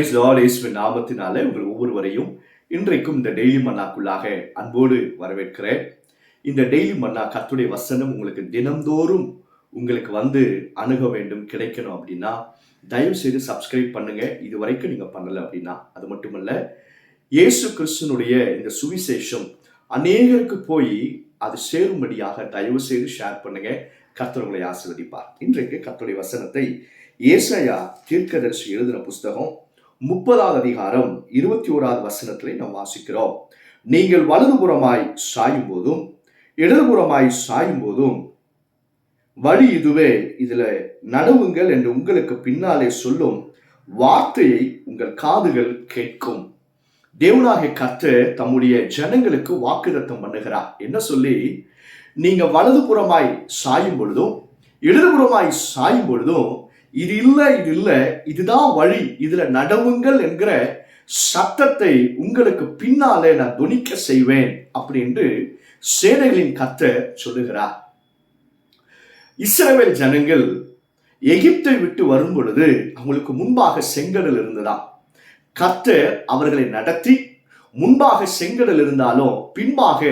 இயேசுவின் நாமத்தினாலே உங்கள் ஒவ்வொருவரையும் இன்றைக்கும் இந்த டெய்லி மன்னாக்குள்ளாக அன்போடு வரவேற்கிறேன். இந்த டெய்லி மன்னா கர்த்தருடைய வசனம் உங்களுக்கு தினந்தோறும் உங்களுக்கு வந்து அணுக வேண்டும், கிடைக்கணும் அப்படின்னா தயவு செய்து சப்ஸ்கிரைப் பண்ணுங்க. இது வரைக்கும் நீங்க பண்ணல அப்படின்னா. அது மட்டுமல்ல, இயேசு கிறிஸ்துனுடைய இந்த சுவிசேஷம் அநேகருக்கு போய் அது சேரும்படியாக தயவு செய்து ஷேர் பண்ணுங்க. கர்த்தர் உங்களை ஆசீர்வதிப்பார். இன்றைக்கு கர்த்தருடைய வசனத்தை ஏசாயா தீர்க்கதரிசி எழுதின புஸ்தகம் 30வது அதிகாரம் 21வது வசனத்திலே நாம் வாசிக்கிறோம். நீங்கள் வலதுபுறமாய் சாயும் போதும் இடதுபுறமாய் சாயும் போதும் வழி இதுவே, இதுல நடவுங்கள் என்று உங்களுக்கு பின்னாலே சொல்லும் வார்த்தையை உங்கள் காதுகள் கேட்கும். தேவனாகிய கர்த்தர் தம்முடைய ஜனங்களுக்கு வாக்குத்தத்தம் பண்ணுகிறார். என்ன சொல்லி? நீங்க வலதுபுறமாய் சாயும் பொழுதும் இடதுபுறமாய் சாயும் பொழுதும் இது இல்லை, இது இல்லை, இதுதான் வழி, இதுல நடவுங்கள் என்கிற சத்தத்தை உங்களுக்கு பின்னாலே நான் துணிக்க செய்வேன் அப்படின்னு சேனைகளின் கர்த்தர் சொல்லுகிறார். இஸ்ரவேல் ஜனங்கள் எகிப்தை விட்டு வரும் பொழுது அவங்களுக்கு முன்பாக செங்கடல் இருந்ததாம். கர்த்தர் அவர்களை நடத்தி முன்பாக செங்கடல் இருந்தாலும் பின்பாக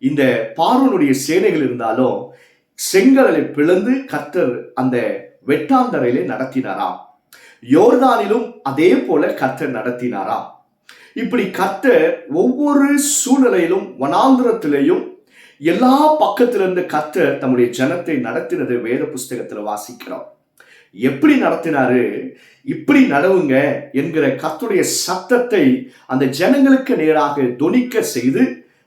இந்த பார்வோனுடைய சேனைகள் இருந்தாலும் செங்கடலை பிளந்து கர்த்தர் அந்த வெட்டாந்தரையிலே நடத்தினாராம். யோர்தானிலும் அதே போல கர்த்தர் நடத்தினாராம். இப்படி கர்த்தர் ஒவ்வொரு சூழ்நிலையிலும் வனாந்திரத்திலேயும் எல்லா பக்கத்திலிருந்து கர்த்தர் தம்முடைய ஜனத்தை நடத்தினது வேத புஸ்தகத்துல வாசிக்கிறோம். எப்படி நடத்தினாரு? இப்படி நடவுங்க என்கிற கர்த்தருடைய சத்தத்தை அந்த ஜனங்களுக்கு நேராக தொனிக்க செய்து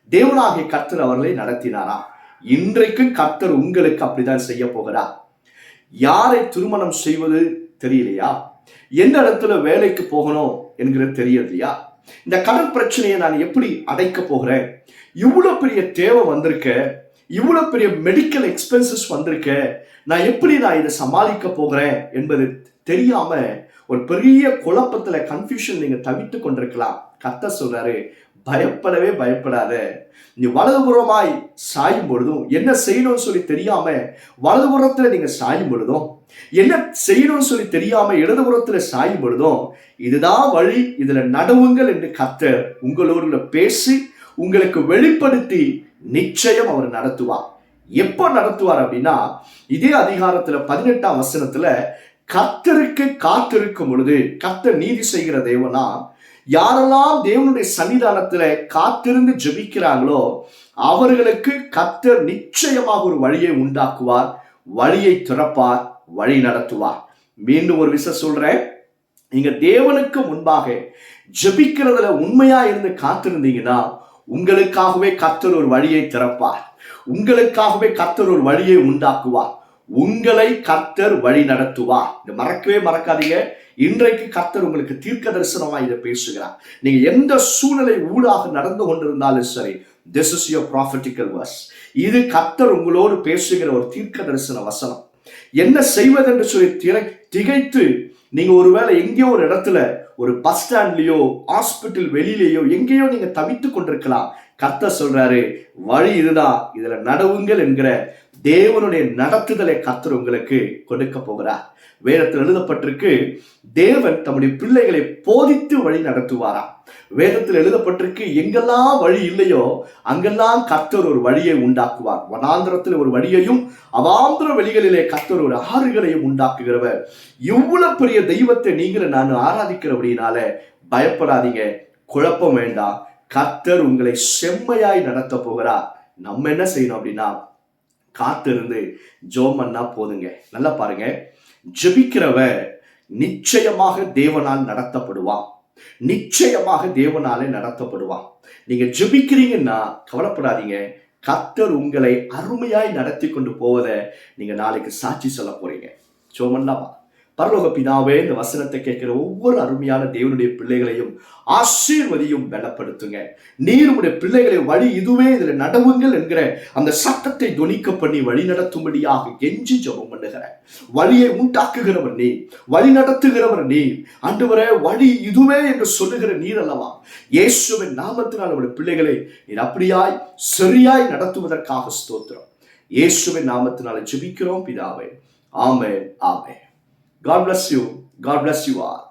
தேவனாகிய கர்த்தர் அவர்களை நடத்தினாராம். இன்றைக்கும் கர்த்தர் உங்களுக்கு அப்படிதான் செய்ய போகிறார். யாரை திருமணம் செய்வது தெரியலையா? எந்த இடத்துல வேலைக்கு போகணும் என்கிறது தெரியலையா? இந்த கடன் பிரச்சனையை நான் எப்படி அடைக்க போகிறேன்? இவ்வளவு பெரிய தேவை வந்திருக்க, இவ்வளவு பெரிய மெடிக்கல் எக்ஸ்பென்சஸ் வந்திருக்க, நான் எப்படி இதை சமாளிக்க போகிறேன் என்பது தெரியாம ஒரு பெரிய குழப்பத்துல கன்ஃபியூஷன் நீங்க தவித்து கொண்டிருக்கலாம். கர்த்தர் சொல்றாரு, பயப்படவே பயப்படாத. நீ வலதுபுறமாய் சாயும் பொழுதும் என்ன செய்யணும்னு சொல்லி தெரியாம வலதுபுறத்துல நீங்க சாயும் பொழுதும், என்ன செய்யணும்னு சொல்லி தெரியாம இடதுபுறத்துல சாயும் பொழுதும், இதுதான் வழி, இதுல நடவுங்கள் என்று கர்த்தர் உங்களோட பேசி உங்களுக்கு வெளிப்படுத்தி நிச்சயம் அவர் நடத்துவார். எப்ப நடத்துவார் அப்படின்னா, இதே அதிகாரத்துல 18ஆம் வசனத்துல கர்த்தருக்கு காத்திருக்கும் பொழுது, கர்த்தர் நீதி செய்கிற தேவனா, யாரெல்லாம் தேவனுடைய சன்னிதானத்துல காத்திருந்து ஜெபிக்கிறாங்களோ அவர்களுக்கு கர்த்தர் நிச்சயமாக ஒரு வழியை உண்டாக்குவார், வழியை திறப்பார், வழி நடத்துவார். மீண்டும் ஒரு விஷயம் சொல்றேன், நீங்க தேவனுக்கு முன்பாக ஜெபிக்கிறதுல உண்மையா இருந்து காத்திருந்தீங்கன்னா உங்களுக்காகவே கர்த்தர் ஒரு வழியை திறப்பார், உங்களுக்காகவே கர்த்தர் ஒரு வழியை உண்டாக்குவார், உங்களை கர்த்தர் வழி நடத்துவார். இதை மறக்கவே மறக்காதீங்க. இன்றைக்கு கர்த்தர் உங்களுக்கு தீர்க்க தரிசனமா இதை பேசுகிறார். நீங்க எந்த சூழ்நிலை ஊடாக நடந்து கொண்டிருந்தாலும் சரி, this is your prophetical verse. இது கர்த்தர் உங்களோடு பேசுகிற ஒரு தீர்க்க தரிசன வசனம். என்ன செய்வதென்று சொல்லி திகைத்து நீங்க ஒருவேளை எங்கேயோ ஒரு இடத்துல, ஒரு பஸ் ஸ்டாண்ட்லயோ ஹாஸ்பிட்டல் வெளியிலேயோ எங்கேயோ நீங்க தவித்து கொண்டிருக்கலாம். கர்த்தர் சொல்றாரு, வழி இதுதான், இதுல நடவுங்கள் என்கிற தேவனுடைய நடத்துதலை கர்த்தர் உங்களுக்கு கொடுக்க போகிறார். வேதத்தில் எழுதப்பட்டிருக்கு, தேவன் தம்முடைய பிள்ளைகளை போதித்து வழி நடத்துவாரா. வேதத்தில் எழுதப்பட்டிருக்கு, எங்கெல்லாம் வழி இல்லையோ அங்கெல்லாம் கர்த்தர் ஒரு வழியை உண்டாக்குவார். வனாந்திரத்தில் ஒரு வழியையும் அவாந்திர வெளிகளிலே கர்த்தர் ஒரு ஆறுகளையும் உண்டாக்குகிறவர். இவ்வளவு பெரிய தெய்வத்தை நீங்களும் நான் ஆராதிக்கிறபடினால பயப்படாதீங்க, குழப்பம் வேண்டாம். கர்த்தர் உங்களை செம்மையாய் நடத்த போகிறார். நம்ம என்ன செய்யணும் அப்படின்னா, காத்திருந்து ஜெபம் பண்ணா போதுங்க. நல்லா பாருங்க, ஜெபிக்கிறவ நிச்சயமாக தேவனால் நடத்தப்படுவான், நிச்சயமாக தேவனாலே நடத்தப்படுவான். நீங்க ஜெபிக்கிறீங்கன்னா கவலைப்படாதீங்க, கர்த்தர் உங்களை அருமையாய் நடத்தி கொண்டு போவதை நீங்க நாளைக்கு சாட்சி சொல்ல போறீங்க. ஜெபம் பரலோக பிதாவே, இந்த வசனத்தை கேட்கிற ஒவ்வொரு அருமையான தேவனுடைய பிள்ளைகளையும் ஆசீர்வதியும் பலப்படுத்துங்க. நீர் உடைய பிள்ளைகளை வழி இதுவே, இதுல நடவுங்கள் என்கிற அந்த சட்டத்தை துணிக்க பண்ணி வழி நடத்தும்படியாக கெஞ்சி ஜெபம் பண்ணுகிற வழியை உண்டாக்குகிறவர் நீ, வழி நடத்துகிறவர் நீ. ஆண்டவரே, வழி இதுவே என்று சொல்லுகிற நீர் அல்லவா? இயேசுவின் நாமத்தினால் அவருடைய பிள்ளைகளை நீர் அப்படியாய் சரியாய் நடத்துவதற்காக ஸ்தோத்திரம். இயேசுவின் நாமத்தினால ஜெபிக்கிறோம் பிதாவே. ஆமென், ஆமென். God bless you. God bless you all.